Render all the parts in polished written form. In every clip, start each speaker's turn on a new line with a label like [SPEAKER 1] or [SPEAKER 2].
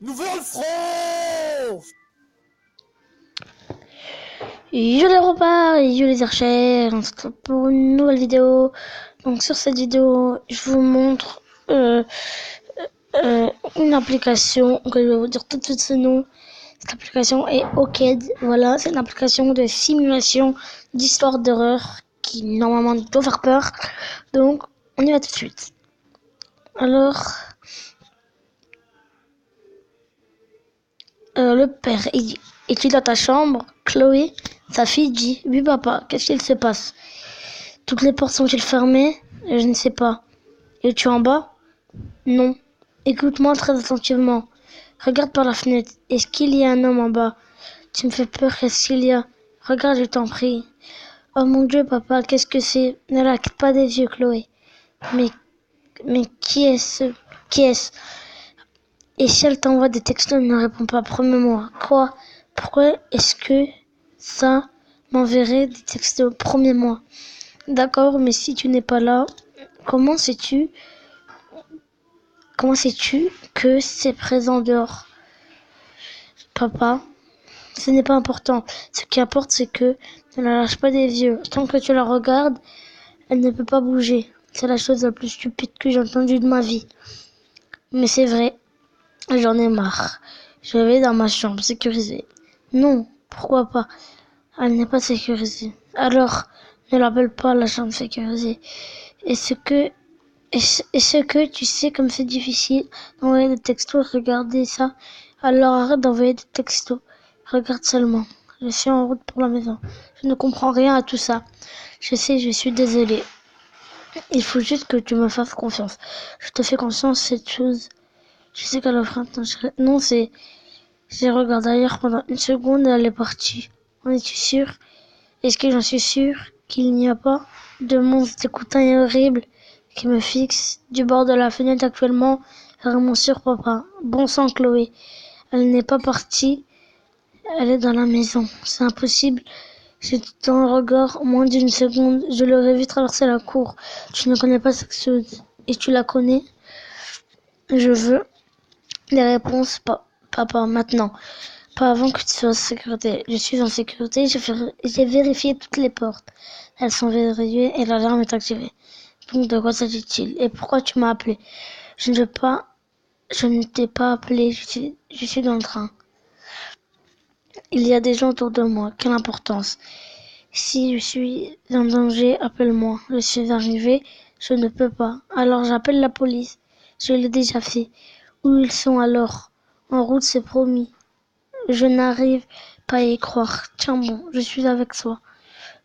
[SPEAKER 1] Nouvelle France.
[SPEAKER 2] Yo les repas, yo les archers, on se retrouve pour une nouvelle vidéo. Donc sur cette vidéo, je vous montre une application que je vais vous dire tout de suite ce nom. Cette application est OKED. Voilà, c'est une application de simulation d'histoire d'horreur qui normalement doit faire peur. Donc on y va tout de suite. Alors, le père, il dit, es-tu dans ta chambre? Chloé, sa fille, dit, oui papa, qu'est-ce qu'il se passe? Toutes les portes sont-elles fermées? Je ne sais pas. Es-tu en bas? Non. Écoute-moi très attentivement. Regarde par la fenêtre. Est-ce qu'il y a un homme en bas? Tu me fais peur, qu'est-ce qu'il y a? Regarde, je t'en prie. Oh mon Dieu, papa, qu'est-ce que c'est? Ne la quitte pas des yeux, Chloé. Mais, mais qui est-ce? Qui est-ce? Et si elle t'envoie des textos, ne réponds pas, promets-moi. Quoi? Pourquoi est-ce que ça m'enverrait des textos? Promets-moi. D'accord, mais si tu n'es pas là, comment sais-tu que c'est présent dehors? Papa, ce n'est pas important. Ce qui importe, c'est que ne la lâche pas des yeux. Tant que tu la regardes, elle ne peut pas bouger. C'est la chose la plus stupide que j'ai entendue de ma vie. Mais c'est vrai, j'en ai marre. Je vais dans ma chambre sécurisée. Non, pourquoi pas? Elle n'est pas sécurisée. Alors, ne l'appelle pas la chambre sécurisée. Est-ce que tu sais comme c'est difficile d'envoyer des textos? Regardez ça. Alors arrête d'envoyer des textos. Regarde seulement. Je suis en route pour la maison. Je ne comprends rien à tout ça. Je sais, je suis désolée. Il faut juste que tu me fasses confiance. Je te fais confiance, cette chose. Je sais qu'elle offre un temps. Non, c'est... J'ai regardé ailleurs pendant une seconde et elle est partie. En es-tu sûr? Est-ce que j'en suis sûre qu'il n'y a pas de monstre écoutant et horrible qui me fixe du bord de la fenêtre actuellement vers mon sûr papa? Bon sang, Chloé. Elle n'est pas partie. Elle est dans la maison. C'est impossible. J'ai dans le regard moins d'une seconde. Je l'aurais vu traverser la cour. Tu ne connais pas cette chose. Et tu la connais? Je veux des réponses, papa, maintenant. Pas avant que tu sois en sécurité. Je suis en sécurité. J'ai vérifié toutes les portes. Elles sont verrouillées et l'alarme est activée. Donc de quoi s'agit-il? Et pourquoi tu m'as appelé? Je ne t'ai pas appelé. Je suis dans le train. Il y a des gens autour de moi. Quelle importance? Si je suis en danger, appelle-moi. Je suis arrivé. Je ne peux pas. Alors j'appelle la police. Je l'ai déjà fait. Où ils sont alors? En route, c'est promis. Je n'arrive pas à y croire. Tiens bon, je suis avec toi.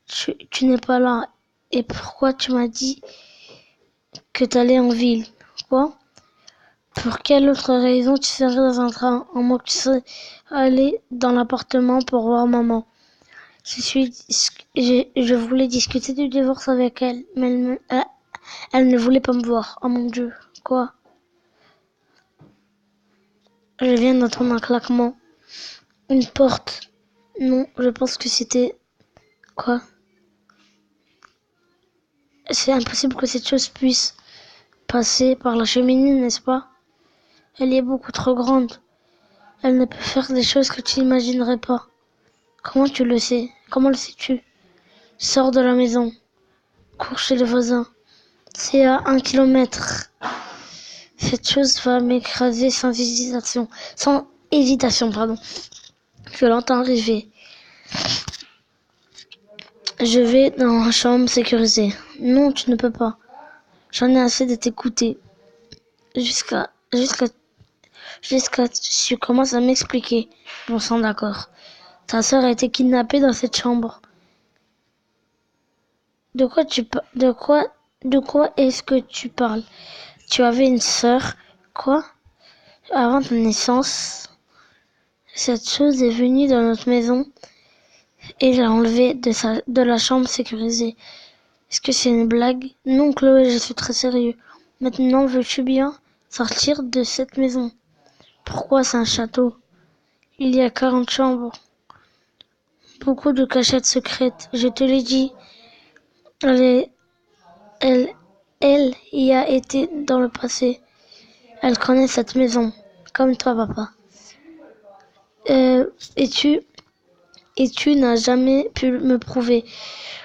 [SPEAKER 2] Tu n'es pas là. Et pourquoi tu m'as dit que t'allais en ville? Quoi? Pour quelle autre raison tu serais dans un train? En moins que tu serais allé dans l'appartement pour voir maman. Je voulais discuter du divorce avec elle, mais elle ne voulait pas me voir. Oh mon Dieu. Quoi? Je viens d'entendre un claquement. Une porte. Non, je pense que c'était... Quoi? C'est impossible que cette chose puisse passer par la cheminée, n'est-ce pas? Elle est beaucoup trop grande. Elle ne peut faire des choses que tu n'imaginerais pas. Comment tu le sais? Comment le sais-tu? Sors de la maison. Cours chez les voisins. C'est à 1 kilomètre. Cette chose va m'écraser sans hésitation. Sans hésitation, pardon. Je l'entends arriver. Je vais dans ma chambre sécurisée. Non, tu ne peux pas. J'en ai assez de t'écouter. Jusqu'à tu commences à m'expliquer. Bon sang, d'accord. Ta sœur a été kidnappée dans cette chambre. De quoi est-ce que tu parles? Tu avais une sœur? Quoi? Avant ta naissance, cette chose est venue dans notre maison et l'a enlevée de la chambre sécurisée. Est-ce que c'est une blague? Non, Chloé, je suis très sérieux. Maintenant, veux-tu bien sortir de cette maison? Pourquoi c'est un château? Il y a 40 chambres. Beaucoup de cachettes secrètes. Je te l'ai dit. Elle, elle, elle y a été dans le passé. Elle connaît cette maison. Comme toi, papa. Et tu n'as jamais pu me prouver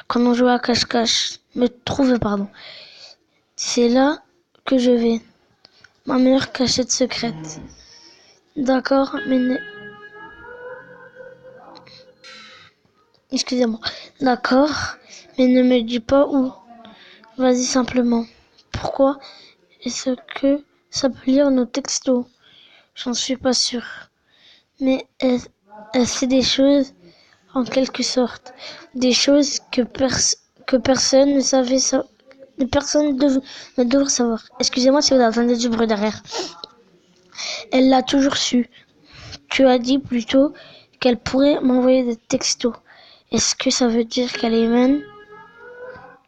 [SPEAKER 2] quand on jouait à cache-cache. Me trouver, pardon. C'est là que je vais. Ma meilleure cachette secrète. D'accord, excusez-moi. D'accord, mais ne me dis pas où. Vas-y simplement. Pourquoi est-ce que ça peut lire nos textos? J'en suis pas sûre. Mais elle sait des choses, en quelque sorte. Des choses que personne ne savait ne devrait savoir. Excusez-moi si vous entendez du bruit derrière. Elle l'a toujours su. Tu as dit plutôt qu'elle pourrait m'envoyer des textos. Est-ce que ça veut dire qu'elle est humaine?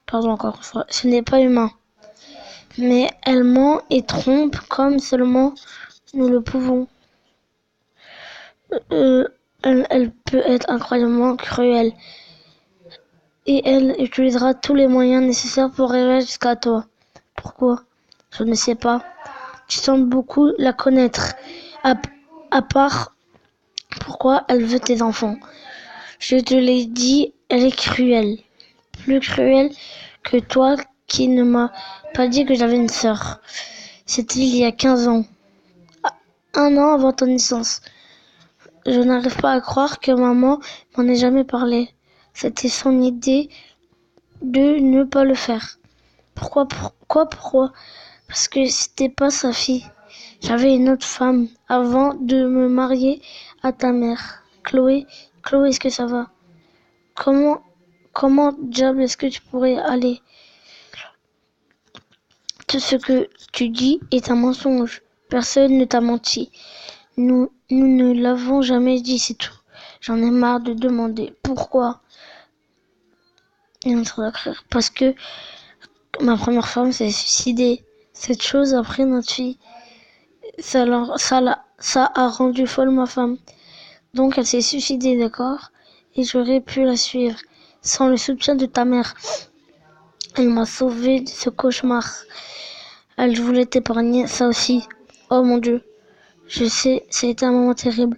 [SPEAKER 2] Pardon encore une fois. Ce n'est pas humain. Mais elle ment et trompe comme seulement nous le pouvons. Elle peut être incroyablement cruelle. Et elle utilisera tous les moyens nécessaires pour arriver jusqu'à toi. Pourquoi? Je ne sais pas. Tu sembles beaucoup la connaître. À part pourquoi elle veut tes enfants. Je te l'ai dit, elle est cruelle. Plus cruelle que toi qui ne m'as pas dit que j'avais une sœur. C'était il y a 15 ans. 1 an avant ton naissance. Je n'arrive pas à croire que maman m'en ait jamais parlé. C'était son idée de ne pas le faire. Pourquoi? Parce que c'était pas sa fille. J'avais une autre femme avant de me marier à ta mère. Chloé, est-ce que ça va? Comment diable est-ce que tu pourrais aller? Tout ce que tu dis est un mensonge. Personne ne t'a menti. Nous ne l'avons jamais dit, c'est tout. J'en ai marre de demander pourquoi. Parce que ma première femme s'est suicidée. Cette chose a pris notre fille. Ça a rendu folle ma femme. Donc elle s'est suicidée, d'accord? Et j'aurais pu la suivre. Sans le soutien de ta mère. Elle m'a sauvée de ce cauchemar. Elle voulait t'épargner, ça aussi. Oh mon Dieu. Je sais, ça a été un moment terrible.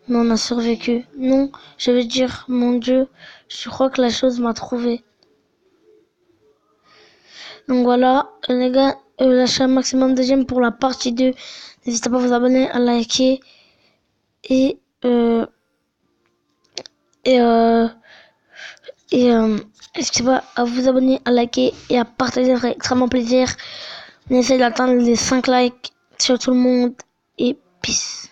[SPEAKER 2] Mais on a survécu. Non, je veux dire, mon Dieu, je crois que la chose m'a trouvé. Donc voilà, les gars, lâchez un maximum de j'aime pour la partie 2. N'hésitez pas à vous abonner, à liker et n'hésitez pas à vous abonner, à liker et à partager, ça ferait extrêmement plaisir. On essaie d'atteindre les 5 likes sur tout le monde et peace.